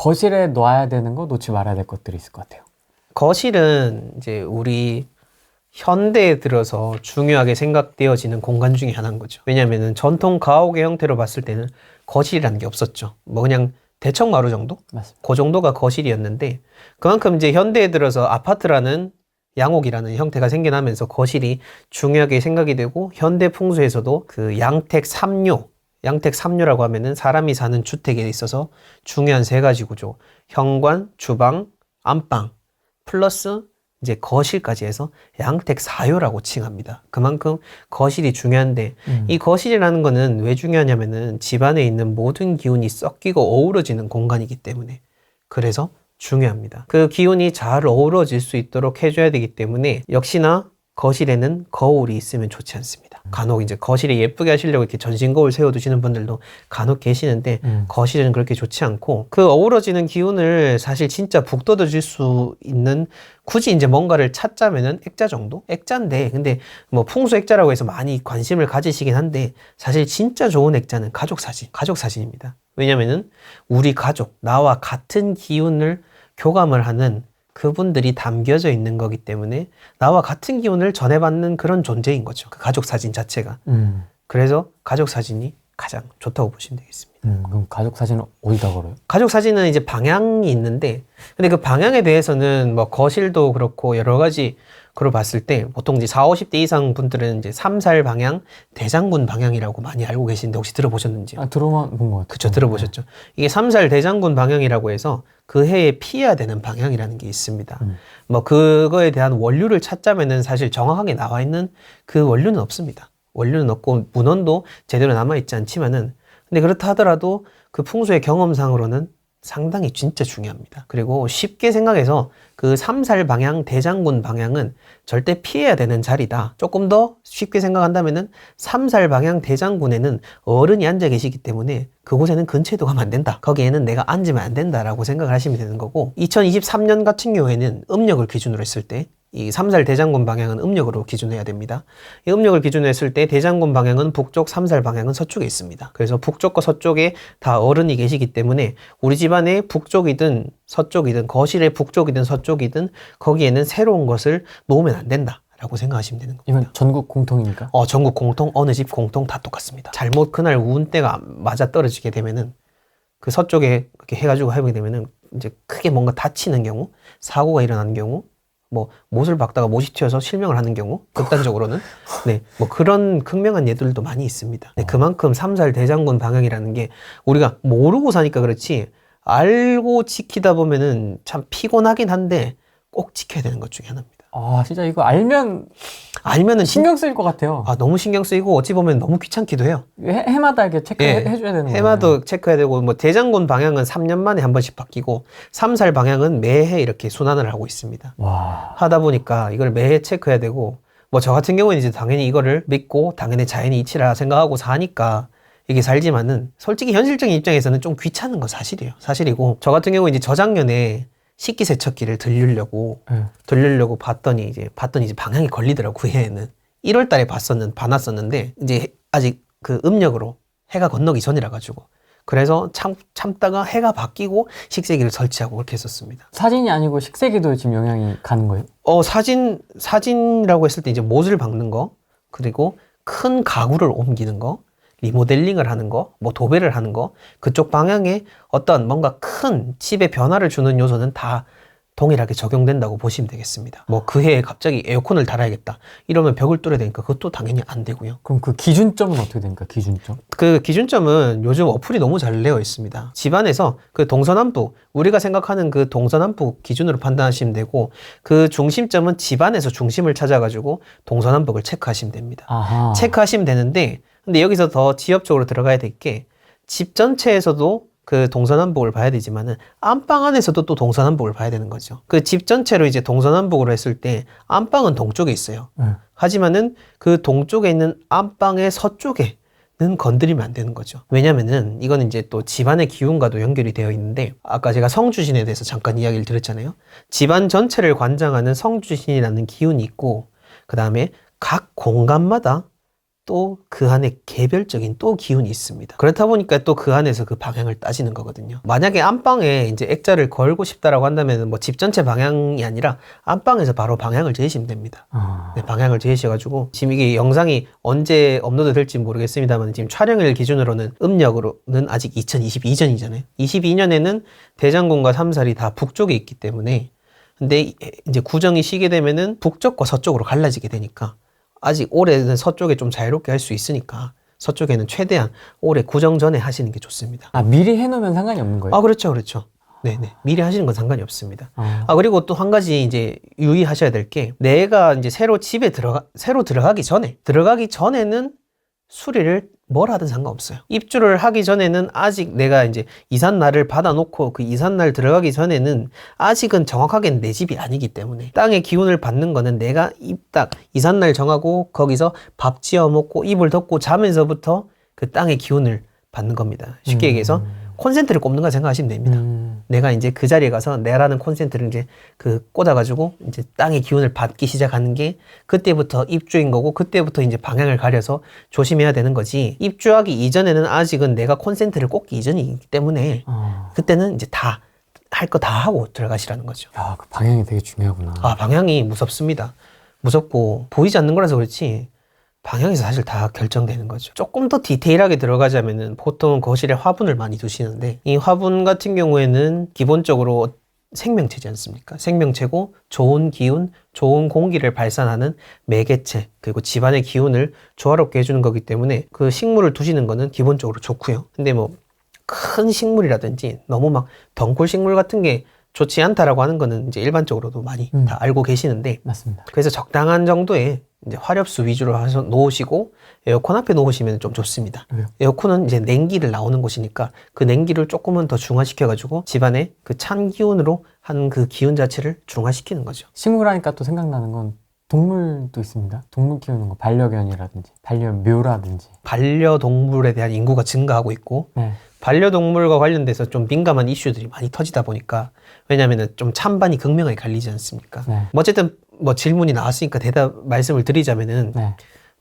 거실에 놔야 되는 거, 놓지 말아야 될 것들이 있을 것 같아요. 거실은 이제 우리 현대에 들어서 중요하게 생각되어지는 공간 중에 하나인 거죠. 왜냐면은 전통 가옥의 형태로 봤을 때는 거실이라는 게 없었죠. 뭐 그냥 대청마루 정도? 맞습니다. 그 정도가 거실이었는데, 그만큼 이제 현대에 들어서 아파트라는 양옥이라는 형태가 생겨나면서 거실이 중요하게 생각이 되고, 현대 풍수에서도 그 양택 3료, 양택 3료라고 하면은 사람이 사는 주택에 있어서 중요한 세 가지 구조, 현관, 주방, 안방 플러스 이제 거실까지 해서 양택 4요라고 칭합니다. 그만큼 거실이 중요한데, 이 거실이라는 거는 왜 중요하냐면은 집안에 있는 모든 기운이 섞이고 어우러지는 공간이기 때문에, 그래서 중요합니다. 그 기운이 잘 어우러질 수 있도록 해줘야 되기 때문에 역시나 거실에는 거울이 있으면 좋지 않습니다. 간혹 이제 거실에 예쁘게 하시려고 이렇게 전신 거울 세워두시는 분들도 간혹 계시는데, 거실은 그렇게 좋지 않고, 그 어우러지는 기운을 사실 진짜 북돋워 줄 수 있는, 굳이 이제 뭔가를 찾자면은 액자 정도? 액자인데, 근데 뭐 풍수 액자라고 해서 많이 관심을 가지시긴 한데, 사실 진짜 좋은 액자는 가족 사진입니다. 왜냐면은 우리 가족, 나와 같은 기운을 교감을 하는 그분들이 담겨져 있는 거기 때문에 나와 같은 기운을 전해받는 그런 존재인 거죠. 그 가족 사진 자체가. 그래서 가족 사진이 가장 좋다고 보시면 되겠습니다. 그럼 가족 사진은 어디다 걸어요? 가족 사진은 이제 방향이 있는데, 근데 그 방향에 대해서는 뭐 거실도 그렇고 여러 가지 그걸 봤을 때 보통 이제 40, 50대 이상 분들은 이제 3살 방향, 대장군 방향이라고 많이 알고 계시는데 혹시 들어보셨는지요? 들어만 본 것 같아요. 그쵸, 들어보셨죠. 이게 3살 대장군 방향이라고 해서 그 해에 피해야 되는 방향이라는 게 있습니다. 뭐 그거에 대한 원료를 찾자면은 사실 정확하게 나와 있는 그 원료는 없습니다. 원료는 없고 문헌도 제대로 남아있지 않지만은, 근데 그렇다 하더라도 그 풍수의 경험상으로는 상당히 진짜 중요합니다. 그리고 쉽게 생각해서 그 3살 방향, 대장군 방향은 절대 피해야 되는 자리다. 조금 더 쉽게 생각한다면은 3살 방향 대장군에는 어른이 앉아 계시기 때문에 그곳에는 근처에도 가면 안 된다. 거기에는 내가 앉으면 안 된다라고 생각을 하시면 되는 거고, 2023년 같은 경우에는 음력을 기준으로 했을 때 이 3살 대장군 방향은 음력으로 기준해야 됩니다. 이 음력을 기준으로 했을 때 대장군 방향은 북쪽, 3살 방향은 서쪽에 있습니다. 그래서 북쪽과 서쪽에 다 어른이 계시기 때문에 우리 집안에 북쪽이든 서쪽이든, 거실에 북쪽이든 서쪽이든 거기에는 새로운 것을 놓으면 안 된다 라고 생각하시면 되는 겁니다. 이건 전국 공통입니까? 전국 공통, 어느 집 공통 다 똑같습니다. 잘못 그날 운때가 맞아 떨어지게 되면은, 그 서쪽에 그렇게 해가지고 하게 되면은 이제 크게 뭔가 다치는 경우, 사고가 일어나는 경우, 뭐 못을 박다가 못이 튀어서 실명을 하는 경우, 극단적으로는 네, 뭐 그런 극명한 예들도 많이 있습니다. 네, 그만큼 3살 대장군 방향이라는 게 우리가 모르고 사니까 그렇지, 알고 지키다 보면은 참 피곤하긴 한데 꼭 지켜야 되는 것 중에 하나입니다. 진짜 이거 알면은 신경 쓰일 것 같아요. 너무 신경 쓰이고 어찌 보면 너무 귀찮기도 해요. 해마다 이렇게 체크해줘야 되는 거예요. 해마다 체크해야 되고, 뭐 대장군 방향은 3년 만에 한 번씩 바뀌고 3살 방향은 매해 이렇게 순환을 하고 있습니다. 와. 하다 보니까 이걸 매해 체크해야 되고, 뭐 저 같은 경우는 이제 당연히 이거를 믿고 당연히 자연의 이치라 생각하고 사니까 이게 살지만은, 솔직히 현실적인 입장에서는 좀 귀찮은 거 사실이고, 저 같은 경우 이제 저작년에 식기세척기를 들리려고 봤더니 이제 방향이 걸리더라고. 그 해에는 1월 달에 봐놨었는데 이제 아직 그 음력으로 해가 건너기 전이라 가지고, 그래서 참다가 해가 바뀌고 식세기를 설치하고 그렇게 했었습니다. 사진이 아니고 식세기도 지금 영향이 가는 거예요? 사진이라고 했을 때 이제 못을 박는 거, 그리고 큰 가구를 옮기는 거, 리모델링을 하는 거, 뭐 도배를 하는 거, 그쪽 방향에 어떤 뭔가 큰 집에 변화를 주는 요소는 다 동일하게 적용된다고 보시면 되겠습니다. 뭐 그 해에 갑자기 에어컨을 달아야겠다 이러면 벽을 뚫어야 되니까 그것도 당연히 안 되고요. 그럼 그 기준점은 어떻게 됩니까? 기준점? 그 기준점은 요즘 어플이 너무 잘 되어 있습니다. 집안에서 그 동서남북, 우리가 생각하는 그 동서남북 기준으로 판단하시면 되고, 그 중심점은 집안에서 중심을 찾아가지고 동서남북을 체크하시면 됩니다. 체크하시면 되는데, 근데 여기서 더 지엽적으로 들어가야 될 게, 집 전체에서도 그 동서남북을 봐야 되지만은 안방 안에서도 또 동서남북을 봐야 되는 거죠. 그 집 전체로 이제 동서남북으로 했을 때 안방은 동쪽에 있어요. 하지만은 그 동쪽에 있는 안방의 서쪽에는 건드리면 안 되는 거죠. 왜냐면은 이거는 이제 또 집안의 기운과도 연결이 되어 있는데, 아까 제가 성주신에 대해서 잠깐 이야기를 드렸잖아요. 집안 전체를 관장하는 성주신이라는 기운이 있고, 그 다음에 각 공간마다 또 그 안에 개별적인 또 기운이 있습니다. 그렇다 보니까 또 그 안에서 그 방향을 따지는 거거든요. 만약에 안방에 이제 액자를 걸고 싶다라고 한다면 뭐 집 전체 방향이 아니라 안방에서 바로 방향을 정하시면 됩니다. 네, 방향을 정하셔가지고 지금 이게 영상이 언제 업로드 될지 모르겠습니다만 지금 촬영일 기준으로는 음력으로는 아직 2022년이잖아요. 22년에는 대장군과 삼살이 다 북쪽에 있기 때문에 근데 이제 구정이 시게 되면은 북쪽과 서쪽으로 갈라지게 되니까 아직 올해는 서쪽에 좀 자유롭게 할 수 있으니까 서쪽에는 최대한 올해 구정 전에 하시는 게 좋습니다. 아, 미리 해놓으면 상관이 없는 거예요? 아, 그렇죠, 그렇죠. 네네. 미리 하시는 건 상관이 없습니다. 아, 그리고 또 한 가지 이제 유의하셔야 될 게 내가 이제 새로 집에 들어가기 전에는 수리를 뭘 하든 상관없어요. 입주를 하기 전에는 아직 내가 이제 이삿날을 받아놓고 그 이삿날 들어가기 전에는 아직은 정확하게 내 집이 아니기 때문에 땅의 기운을 받는 거는 내가 딱 이삿날 정하고 거기서 밥 지어 먹고 이불 덮고 자면서부터 그 땅의 기운을 받는 겁니다. 쉽게 얘기해서 콘센트를 꼽는 거 생각하시면 됩니다. 내가 이제 그 자리에 가서 내라는 콘센트를 이제 그 꽂아가지고 이제 땅의 기운을 받기 시작하는 게 그때부터 입주인 거고 그때부터 이제 방향을 가려서 조심해야 되는 거지. 입주하기 이전에는 아직은 내가 콘센트를 꽂기 이전이기 때문에 그때는 이제 다 할 거 다 하고 들어가시라는 거죠. 야, 그 방향이 되게 중요하구나. 아, 방향이 무섭습니다. 무섭고 보이지 않는 거라서 그렇지 방향에서 사실 다 결정되는 거죠. 조금 더 디테일하게 들어가자면은 보통 거실에 화분을 많이 두시는데 이 화분 같은 경우에는 기본적으로 생명체지 않습니까? 생명체고 좋은 기운, 좋은 공기를 발산하는 매개체 그리고 집안의 기운을 조화롭게 해주는 거기 때문에 그 식물을 두시는 거는 기본적으로 좋고요. 근데 뭐 큰 식물이라든지 너무 막 덩굴 식물 같은 게 좋지 않다라고 하는 거는 이제 일반적으로도 많이 다 알고 계시는데 맞습니다. 그래서 적당한 정도의 이제 화렵수 위주로 하셔 놓으시고 에어컨 앞에 놓으시면 좀 좋습니다. 왜요? 에어컨은 이제 냉기를 나오는 곳이니까 그 냉기를 조금은 더 중화시켜 가지고 집안에 그 찬 기운으로 한 그 기운 자체를 중화시키는 거죠. 식물 하니까 또 생각나는 건 동물도 있습니다. 동물 키우는 거, 반려견이라든지 반려묘라든지. 반려동물에 대한 인구가 증가하고 있고 네. 반려동물과 관련돼서 좀 민감한 이슈들이 많이 터지다 보니까 왜냐면은 좀 찬반이 극명하게 갈리지 않습니까? 네. 뭐 어쨌든 뭐 질문이 나왔으니까 말씀을 드리자면은 네.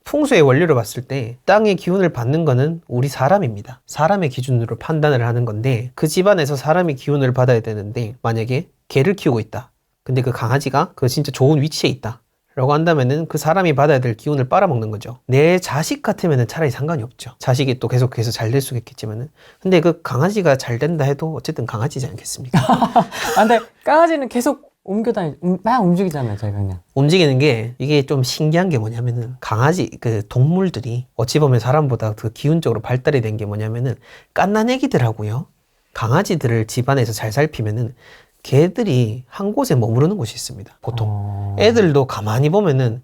풍수의 원리로 봤을 때 땅의 기운을 받는 거는 우리 사람입니다. 사람의 기준으로 판단을 하는 건데 그 집안에서 사람이 기운을 받아야 되는데 만약에 개를 키우고 있다. 근데 그 강아지가 그 진짜 좋은 위치에 있다. 라고 한다면은 그 사람이 받아야 될 기운을 빨아먹는 거죠. 내 자식 같으면은 차라리 상관이 없죠. 자식이 또 계속해서 잘 될 수 있겠지만은. 근데 그 강아지가 잘 된다 해도 어쨌든 강아지지 않겠습니까? 아, 근데 강아지는 계속 막 움직이잖아요, 저희가 그냥. 움직이는 게 이게 좀 신기한 게 뭐냐면은 강아지 그 동물들이 어찌 보면 사람보다 그 기운적으로 발달이 된 게 뭐냐면은 갓난애기들하고요 강아지들을 집안에서 잘 살피면은 개들이 한 곳에 머무르는 곳이 있습니다. 보통 애들도 가만히 보면은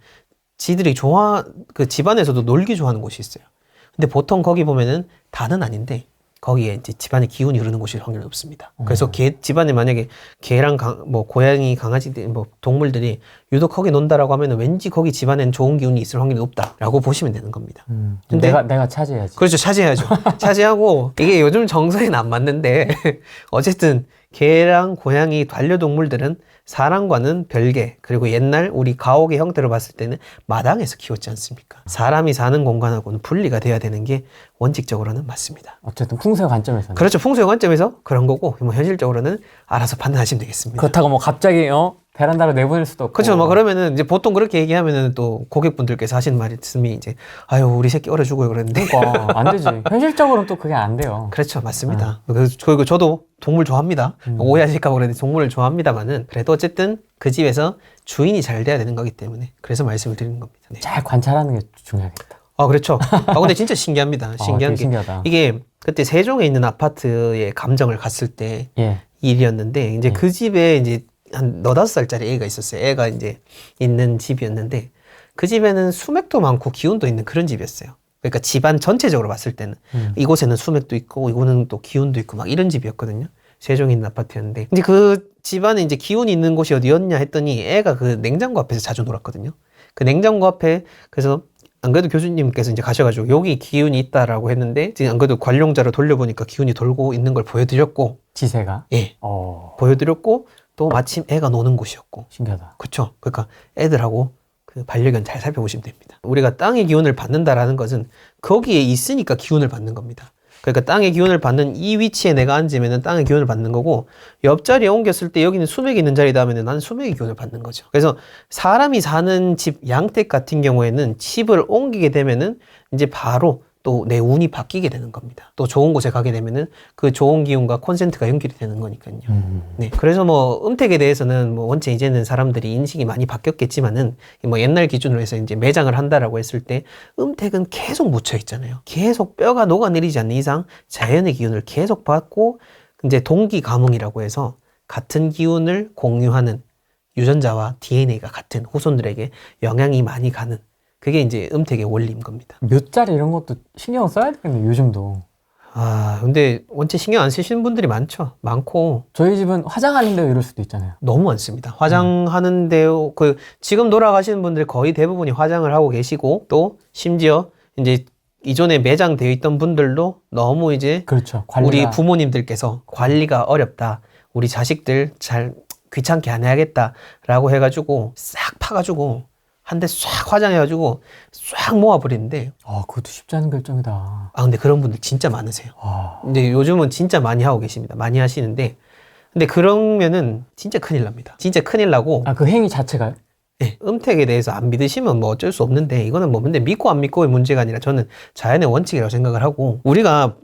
지들이 그 집안에서도 놀기 좋아하는 곳이 있어요. 근데 보통 거기 보면은 다는 아닌데 거기에 이제 집안에 기운이 흐르는 곳일 확률이 높습니다. 그래서 집안에 만약에 개랑 뭐 고양이, 강아지들, 뭐 동물들이 유독 거기 논다라고 하면은 왠지 거기 집안엔 좋은 기운이 있을 확률이 높다라고 보시면 되는 겁니다. 근데 내가 차지해야지. 그렇죠, 차지해야죠. 차지하고 이게 요즘 정서에는 안 맞는데 어쨌든 개랑 고양이, 반려동물들은 사람과는 별개 그리고 옛날 우리 가옥의 형태로 봤을 때는 마당에서 키웠지 않습니까? 사람이 사는 공간하고는 분리가 돼야 되는 게 원칙적으로는 맞습니다. 어쨌든 풍수의 관점에서는. 그렇죠. 풍수의 관점에서 그런 거고 뭐 현실적으로는 알아서 판단하시면 되겠습니다. 그렇다고 뭐 갑자기 베란다로 내보낼 수도 없고. 그렇죠. 뭐 그러면은 이제 보통 그렇게 얘기하면은 또 고객분들께서 하시는 말씀이 이제 아유 우리 새끼 얼어 죽어요 그랬는데 그러니까 안 되지. 현실적으로는 또 그게 안 돼요. 그렇죠. 맞습니다. 그리고 저도 동물 좋아합니다. 오해하실까 봐 그랬는데 동물을 좋아합니다만은 그래도 어쨌든 그 집에서 주인이 잘 돼야 되는 거기 때문에 그래서 말씀을 드리는 겁니다. 네. 잘 관찰하는 게 중요하겠다. 아, 그렇죠. 근데 진짜 신기합니다. 신기한 게 신기하다. 이게 그때 세종에 있는 아파트에 감정을 갔을 때 예. 일이었는데 이제 그 집에 이제 한 4-5살짜리 애가 있었어요. 애가 이제 있는 집이었는데 그 집에는 수맥도 많고 기운도 있는 그런 집이었어요. 그러니까 집안 전체적으로 봤을 때는 이곳에는 수맥도 있고 이곳은 또 기운도 있고 막 이런 집이었거든요. 세종에 있는 아파트였는데 이제 그 집안에 이제 기운이 있는 곳이 어디였냐 했더니 애가 그 냉장고 앞에서 자주 놀았거든요. 그 냉장고 앞에 그래서 안 그래도 교수님께서 이제 가셔가지고 여기 기운이 있다라고 했는데 지금 안 그래도 관룡자로 돌려보니까 기운이 돌고 있는 걸 보여드렸고 지세가? 예. 보여드렸고 또 마침 애가 노는 곳이었고 신기하다. 그쵸. 그러니까 애들하고 그 반려견 잘 살펴보시면 됩니다. 우리가 땅의 기운을 받는다라는 것은 거기에 있으니까 기운을 받는 겁니다. 그러니까 땅의 기운을 받는 이 위치에 내가 앉으면 땅의 기운을 받는 거고, 옆자리에 옮겼을 때 여기는 수맥이 있는 자리다 하면 나는 수맥의 기운을 받는 거죠. 그래서 사람이 사는 집 양택 같은 경우에는 집을 옮기게 되면은 이제 바로 또 내 운이 바뀌게 되는 겁니다. 또 좋은 곳에 가게 되면은 그 좋은 기운과 콘센트가 연결이 되는 거니까요. 네. 그래서 뭐 음택에 대해서는 뭐 원체 이제는 사람들이 인식이 많이 바뀌었겠지만은 뭐 옛날 기준으로 해서 이제 매장을 한다라고 했을 때 음택은 계속 묻혀 있잖아요. 계속 뼈가 녹아내리지 않는 이상 자연의 기운을 계속 받고, 이제 동기 가뭉이라고 해서 같은 기운을 공유하는 유전자와 DNA가 같은 후손들에게 영향이 많이 가는, 그게 이제 음택의 원리인 겁니다. 묘자리 이런 것도 신경 써야 되겠네, 요즘도. 아, 근데 원체 신경 안 쓰시는 분들이 많고, 저희 집은 화장하는데 이럴 수도 있잖아요. 너무 많습니다. 화장하는데요, 지금 돌아가시는 분들 거의 대부분이 화장을 하고 계시고, 또 심지어 이제 이전에 매장되어 있던 분들도 너무 이제 그렇죠. 우리 부모님들께서 관리가 어렵다, 우리 자식들 잘 귀찮게 안 해야겠다라고 해가지고 싹 파가지고 한 대 싹 화장해가지고 싹 모아버리는데, 그것도 쉽지 않은 결정이다. 근데 그런 분들 진짜 많으세요. 근데 요즘은 진짜 많이 하고 계십니다. 많이 하시는데, 근데 그러면은 진짜 큰일 납니다. 진짜 큰일 나고. 그 행위 자체가요? 네, 음택에 대해서 안 믿으시면 뭐 어쩔 수 없는데, 이거는 뭐 근데 믿고 안 믿고의 문제가 아니라 저는 자연의 원칙이라고 생각을 하고, 우리가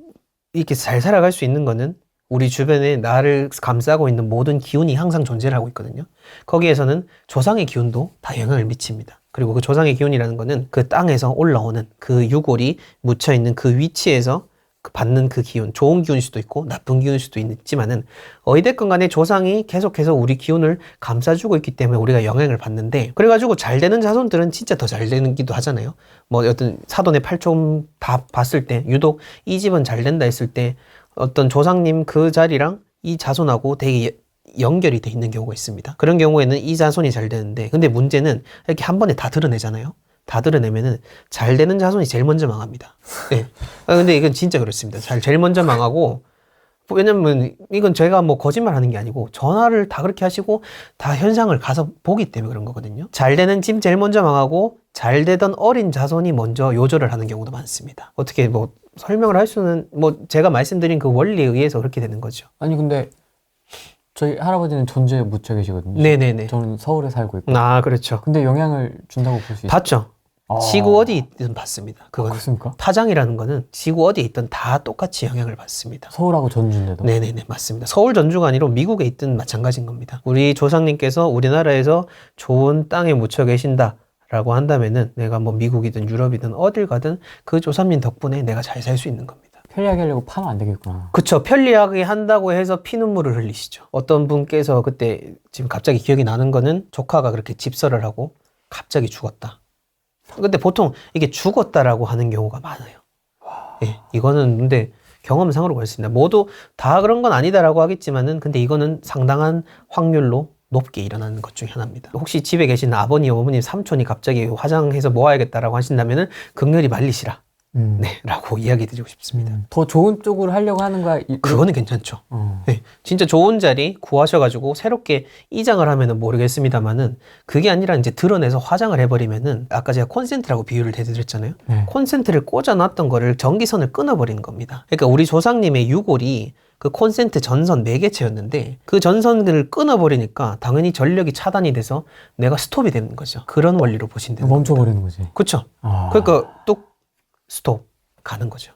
이렇게 잘 살아갈 수 있는 거는 우리 주변에 나를 감싸고 있는 모든 기운이 항상 존재를 하고 있거든요. 거기에서는 조상의 기운도 다 영향을 미칩니다. 그리고 그 조상의 기운이라는 거는 그 땅에서 올라오는 그 유골이 묻혀있는 그 위치에서 받는 그 기운, 좋은 기운일 수도 있고 나쁜 기운일 수도 있지만은 어찌됐건 간에 조상이 계속해서 우리 기운을 감싸주고 있기 때문에 우리가 영향을 받는데, 그래가지고 잘 되는 자손들은 진짜 더 잘 되기도 하잖아요. 뭐 어떤 사돈의 팔촌 다 봤을 때 유독 이 집은 잘 된다 했을 때 어떤 조상님 그 자리랑 이 자손하고 되게 연결이 돼 있는 경우가 있습니다. 그런 경우에는 이 자손이 잘 되는데, 근데 문제는 이렇게 한 번에 다 드러내잖아요. 다 드러내면은 잘 되는 자손이 제일 먼저 망합니다. 네. 근데 이건 진짜 그렇습니다. 제일 먼저 망하고, 왜냐면 이건 제가 뭐 거짓말 하는 게 아니고 전화를 다 그렇게 하시고 다 현상을 가서 보기 때문에 그런 거거든요. 잘 되는 집 제일 먼저 망하고, 잘 되던 어린 자손이 먼저 요절을 하는 경우도 많습니다. 어떻게 뭐 설명을 할 수는, 뭐 제가 말씀드린 그 원리에 의해서 그렇게 되는 거죠. 아니 근데 저희 할아버지는 전주에 묻혀 계시거든요. 네네네. 저는 서울에 살고 있고. 그렇죠. 근데 영향을 준다고 볼 수 있어요? 받죠. 지구 어디에 있든 받습니다. 그건 그렇습니까? 타장이라는 거는 지구 어디에 있든 다 똑같이 영향을 받습니다. 서울하고 전주인데도? 네네네, 맞습니다. 서울 전주가 아니라 미국에 있든 마찬가지인 겁니다. 우리 조상님께서 우리나라에서 좋은 땅에 묻혀 계신다라고 한다면은 내가 뭐 미국이든 유럽이든 어딜 가든 그 조상님 덕분에 내가 잘 살 수 있는 겁니다. 편리하게 하려고 파면 안 되겠구나. 그쵸. 편리하게 한다고 해서 피눈물을 흘리시죠. 어떤 분께서 그때 지금 갑자기 기억이 나는 거는, 조카가 그렇게 집설을 하고 갑자기 죽었다. 근데 보통 이게 죽었다라고 하는 경우가 많아요. 예, 이거는 근데 경험상으로 그렇습니다. 모두 다 그런 건 아니다라고 하겠지만은, 근데 이거는 상당한 확률로 높게 일어나는 것 중에 하나입니다. 혹시 집에 계신 아버님, 어머님, 삼촌이 갑자기 화장해서 모아야겠다라고 하신다면은 극렬히 말리시라. 네, 라고 이야기 드리고 싶습니다. 더 좋은 쪽으로 하려고 하는 거야? 그거는 괜찮죠. 네, 진짜 좋은 자리 구하셔가지고 새롭게 이장을 하면은 모르겠습니다만은, 그게 아니라 이제 드러내서 화장을 해버리면은, 아까 제가 콘센트라고 비유를 해드렸잖아요. 네. 콘센트를 꽂아놨던 거를 전기선을 끊어버리는 겁니다. 그러니까 우리 조상님의 유골이 그 콘센트 전선 매개체였는데, 그 전선을 끊어버리니까 당연히 전력이 차단이 돼서 내가 스톱이 되는 거죠. 그런 원리로 보시면 돼요. 멈춰버리는 거지. 그렇죠. 그러니까 뚝 스톱 가는 거죠.